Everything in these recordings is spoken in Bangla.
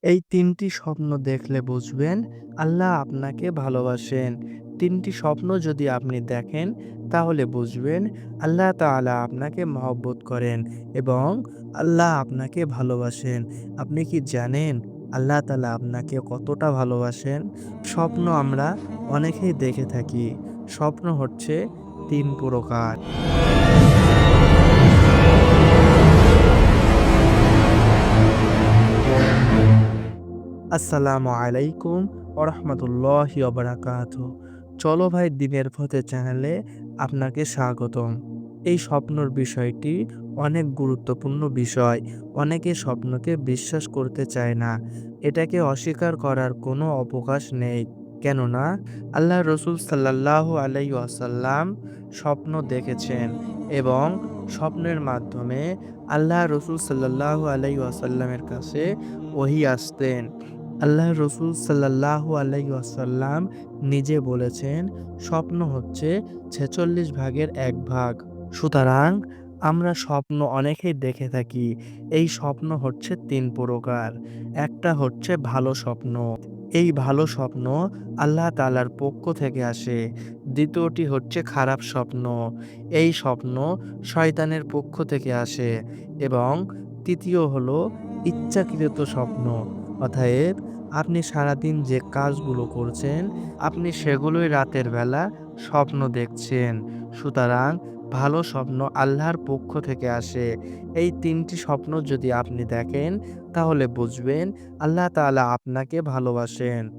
এই ৩টি স্বপ্ন দেখলে বুঝবেন আল্লাহ আপনাকে ভালোবাসেন। ৩টি স্বপ্ন যদি আপনি দেখেন তাহলে বুঝবেন আল্লাহ তাআলা আপনাকে মহব্বত করেন এবং আল্লাহ আপনাকে ভালোবাসেন। আপনি কি জানেন আল্লাহ তাআলা আপনাকে কতটা ভালোবাসেন? স্বপ্ন আমরা অনেকেই দেখে থাকি। স্বপ্ন হচ্ছে ৩ প্রকার। আসসালামু আলাইকুম ওরহমতুল্লাহি ওবারাকাতুহু। চলো ভাই দিনের পথে চ্যানেলে আপনাকে স্বাগতম। এই স্বপ্নর বিষয়টি অনেক গুরুত্বপূর্ণ বিষয়। অনেকে স্বপ্নকে বিশ্বাস করতে চায় না। এটাকে অস্বীকার করার কোনো অবকাশ নেই। কেননা আল্লাহ রসুল সাল্লাল্লাহু আলাইহি ওয়াসাল্লাম স্বপ্ন দেখেছেন এবং স্বপ্নের মাধ্যমে আল্লাহ রসুল সাল্লাল্লাহু আলাইহি ওয়াসাল্লামের কাছে ওহী আসতেন। আল্লাহর রসুল সাল্লাল্লাহু আলাইহি ওয়াসাল্লাম নিজে বলেছেন, স্বপ্ন হচ্ছে ৪৬ ভাগের ১ ভাগ। সুতরাং আমরা স্বপ্ন অনেকেই দেখে থাকি। এই স্বপ্ন হচ্ছে ৩ প্রকার। একটা হচ্ছে ভালো স্বপ্ন। এই ভালো স্বপ্ন আল্লাহ তাআলার পক্ষ থেকে আসে। দ্বিতীয়টি হচ্ছে খারাপ স্বপ্ন। এই স্বপ্ন শয়তানের পক্ষ থেকে আসে এবং তৃতীয় হলো ইচ্ছাকৃত স্বপ্ন। অতএব আপনি সারাদিন যে কাজগুলো করছেন, আপনি সেগুলোই রাতের বেলা স্বপ্ন দেখছেন। সুতরাং ভালো স্বপ্ন আল্লাহর পক্ষ থেকে আসে। এই ৩টি স্বপ্ন যদি আপনি দেখেন, তাহলে বুঝবেন আল্লাহ তাআলা আপনাকে ভালোবাসেন।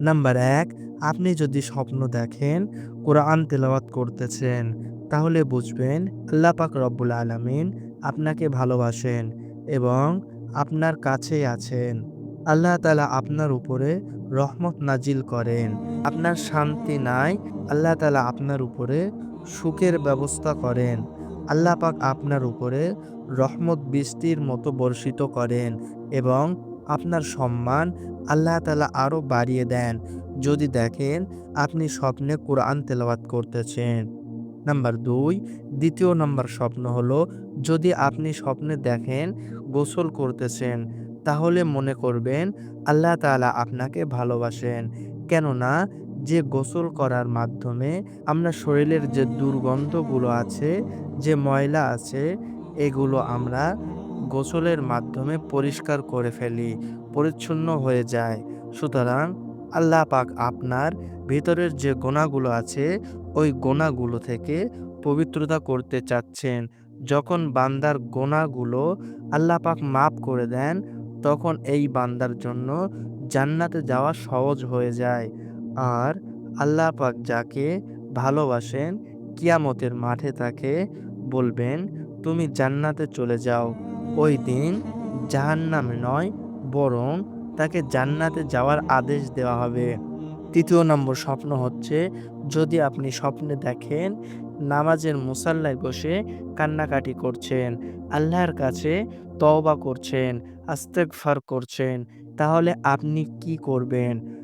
নাম্বার ১, আপনি যদি স্বপ্ন দেখেন কোরআন তেলাওয়াত করতেছেন, তাহলে বুঝবেন আল্লাহ পাক রব্বুল আলামিন আপনাকে ভালোবাসেন এবং আপনার কাছেই আছেন। আল্লাহ তাআলা আপনার উপরে রহমত নাজিল করেন। আপনার শান্তি নাই, আল্লাহ তাআলা আপনার উপরে সুখের ব্যবস্থা করেন। আল্লাহ পাক আপনার উপরে রহমত বৃষ্টির মতো বর্ষিত করেন এবং আপনার সম্মান আল্লাহ তাআলা আরো বাড়িয়ে দেন। যদি দেখেন আপনি স্বপ্নে কোরআন তেলাওয়াত করতেছেন। নাম্বার ২, ২য় নাম্বার স্বপ্ন হলো যদি আপনি স্বপ্নে দেখেন গোসল করতেছেন, তাহলে মনে করবেন আল্লাহ তাআলা আপনাকে ভালোবাসেন। কেননা যে গোসল করার মাধ্যমে আমরা শরীরের যে দুর্গন্ধগুলো আছে, যে ময়লা আছে, এগুলো আমরা গোসলের মাধ্যমে পরিষ্কার করে ফেলি, পরিচ্ছন্ন হয়ে যায়। সুতরাং আল্লাহ পাক আপনার ভিতরের যে গোনাগুলো আছে, ওই গোনাগুলো থেকে পবিত্রতা করতে চাচ্ছেন। যখন বান্দার গোনাগুলো আল্লাহ পাক মাফ করে দেন, তখন এই বান্দার জন্য জান্নাতে যাওয়া সহজ হয়ে যায়। আর আল্লাহ পাক যাকে ভালোবাসেন, কিয়ামতের মাঠে তাকে বলবেন, "তুমি জান্নাতে চলে যাও।" ওই দিন জাহান্নামে নয়, বরং তাকে জান্নাতে যাওয়ার আদেশ দেওয়া হবে। ৩য় নম্বর স্বপ্ন হচ্ছে যদি আপনি স্বপ্নে দেখেন নামাজের মুসাল্লায় বসে কান্নাকাটি করছেন, আল্লাহর কাছে তওবা করছেন, ইস্তেগফার করছেন, তাহলে আপনি কি করবেন?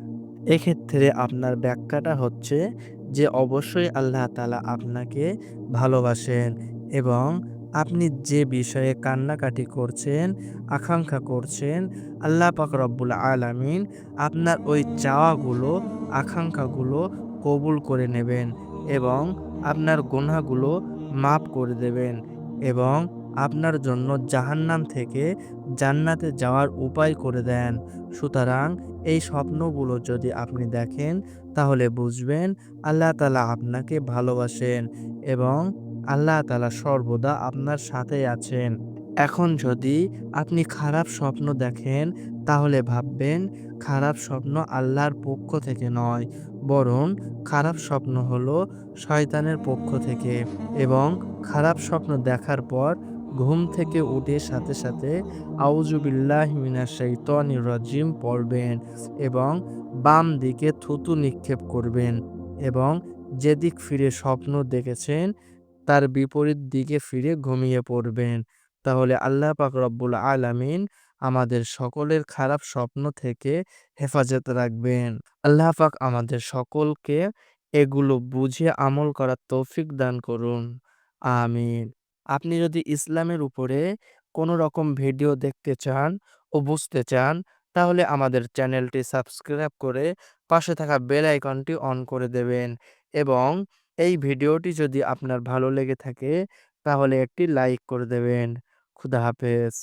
এক্ষেত্রে আপনার ব্যাখ্যাটা হচ্ছে যে অবশ্যই আল্লাহ তাআলা আপনাকে ভালোবাসেন এবং আপনি যে বিষয়ে কান্নাকাটি করছেন, আকাঙ্ক্ষা করছেন, আল্লাহ পাক রব্বুল আলামিন আপনার ওই চাওয়াগুলো, আকাঙ্ক্ষাগুলো কবুল করে নেবেন এবং আপনার গুনাহগুলো মাফ করে দেবেন এবং আপনার জন্য জাহান্নাম থেকে জান্নাতে যাওয়ার উপায় করে দেন। সুতরাং এই স্বপ্নগুলো যদি আপনি দেখেন তাহলে বুঝবেন আল্লাহ তাআলা আপনাকে ভালোবাসেন এবং আল্লাহ তাআলা সর্বদা আপনার সাথেই আছেন। এখন যদি আপনি খারাপ স্বপ্ন দেখেন তাহলে ভাববেন খারাপ স্বপ্ন আল্লাহর পক্ষ থেকে নয়, বরং খারাপ স্বপ্ন হলো শয়তানের পক্ষ থেকে এবং খারাপ স্বপ্ন দেখার পর ঘুম থেকে উঠে সাথে সাথে আউযু বিল্লাহি মিনাশ শাইতানির রাজিম পড়বেন এবং বাম দিকে থুতু নিক্ষেপ করবেন এবং যেদিক ফিরে স্বপ্ন দেখেছেন তার বিপরীত দিকে ফিরে ঘুমিয়ে পড়বেন। তাহলে আল্লাহ পাক রব্বুল আলামিন আমাদের সকলের খারাপ স্বপ্ন থেকে হেফাজত রাখবেন। আল্লাহ পাক আমাদের সকলকে এগুলো বুঝে আমল করার তৌফিক দান করুন। আমিন। আপনি যদি ইসলামের উপরে কোনো রকম ভিডিও দেখতে চান ও বুঝতে চান, তাহলে আমাদের চ্যানেলটি সাবস্ক্রাইব করে পাশে থাকা বেল আইকনটি অন করে দেবেন এবং এই ভিডিওটি যদি আপনার ভালো লেগে থাকে তাহলে একটি লাইক করে দেবেন। খুদা হাফেজ।